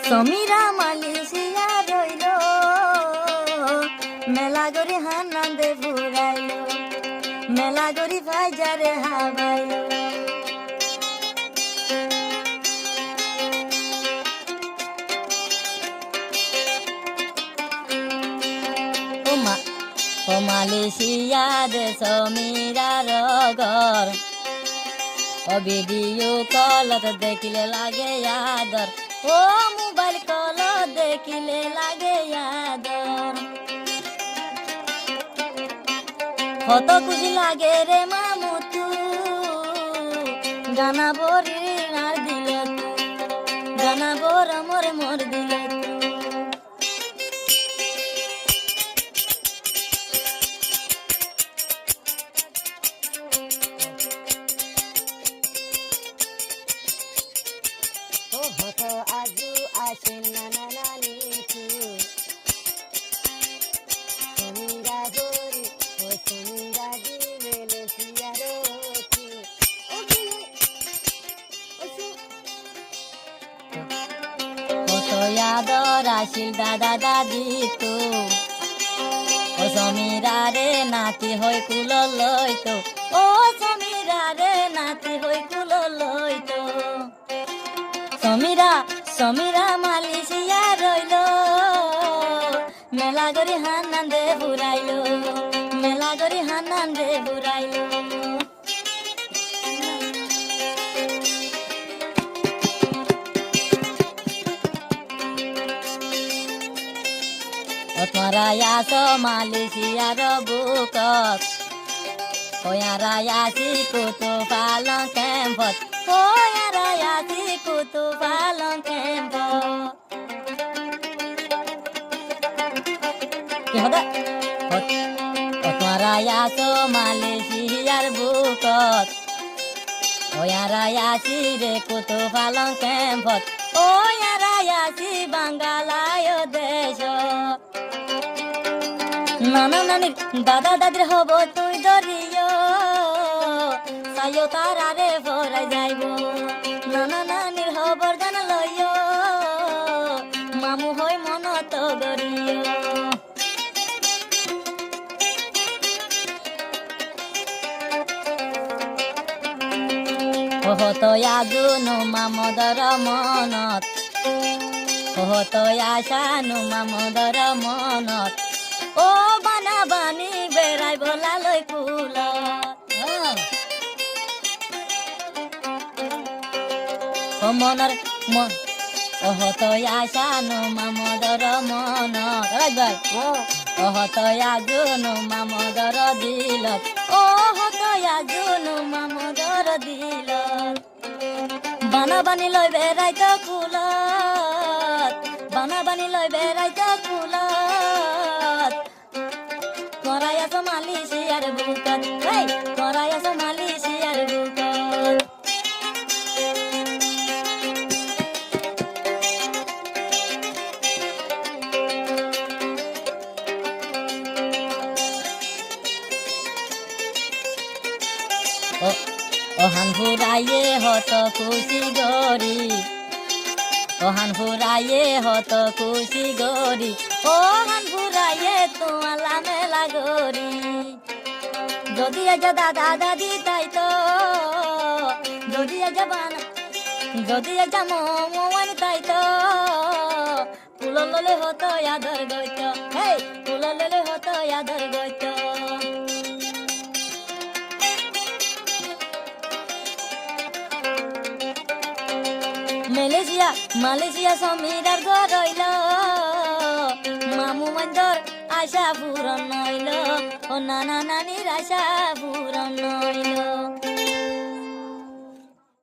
Samira Malaysia রইল, মেলা গরি হানান্দে ফুরাইল, মেলা গরি ভাইজারে হাবাইল। ও মালয়েশিয়া দে সমীরার ঘর, ও ভিডিও কলত দেখিলে লাগে আদর, ও মোবাইল কল দেখিলে লাগে আদর। কত খুশি লাগে রে মামুতু, গানা বরি আর দিলে, গানা বর মোর মোর দিলে। হতো আজু আসে নানা নানি তু, সমীরা গরি ও সমীরা দিলে সিয়ারো তু। কত আদর আসিল দাদা দাদি তু, ও সমীরা রে নাতি হই কুল লইতো, ও সমীরা রে নাতি হই কুল লইতো। সমীরা সমীরা মালয়েশিয়া রইল, মেলা গরি হানান্দে ফুরাইল, মেলা গরি হানান্দে ফুরাইল। তোরা আস মালয়েশিয়ার বুকত, ওয়ারা আসি কুতু পালং ক্যাম্পত, ওয়ারা আসি কুতু পালং ক্যাম্পত। কি হবে? তোরা আস মালয়েশিয়ার বুকত, ওয়ারা আসি রে কুতু পালং ক্যাম্পত, ওয়ারা আসি বাঙ্গালায় দেশ। নানা নানির দাদা দাদির হব তুই দরিয়, সাইও তারারে ভরাই যাইব। নানা নানির হবর জান লইয়, মামু হই মন তো গরিয়। হত আগুনু মামদর মনত, হত আশানু মামদর মনত, ও বানা বানি বেড়াই ভোলা লই ফুল। ও মনর অহত আশানু মামদর মনত, ভাই অহত আগুনু মামদর দিলত, অহত আগুনু মামদর দিলত। বানা বানি লই বেড়াই তো ফুলত, বানা বানি লই বেড়াই তো ফুলত। তোরাই আছো মালয়েশিয়ার বুকত, তোরাই আছো মালয়েশিয়ার বুকত। ওহান ফুরাইয়ে হত খুশি গরি, ওহান ফুরাইয়ে হত খুশি গরি, ওহান ফুরাইয়ে তোমালা মেলা গরি। যদি আজ দাদা দাদি তাই তো, যদি আজ বানা, যদি আজ মোমান তাই তো, ফুল ললে হতো আদর গইত, ফুল ললে হতো আদর গইত। মালয়েশিয়া মালয়েশিয়া সমীরার ঘর রইল, মামু মন্দর আশা পূরণ নইল, ও নানা নানির আশা পূরণ নইল।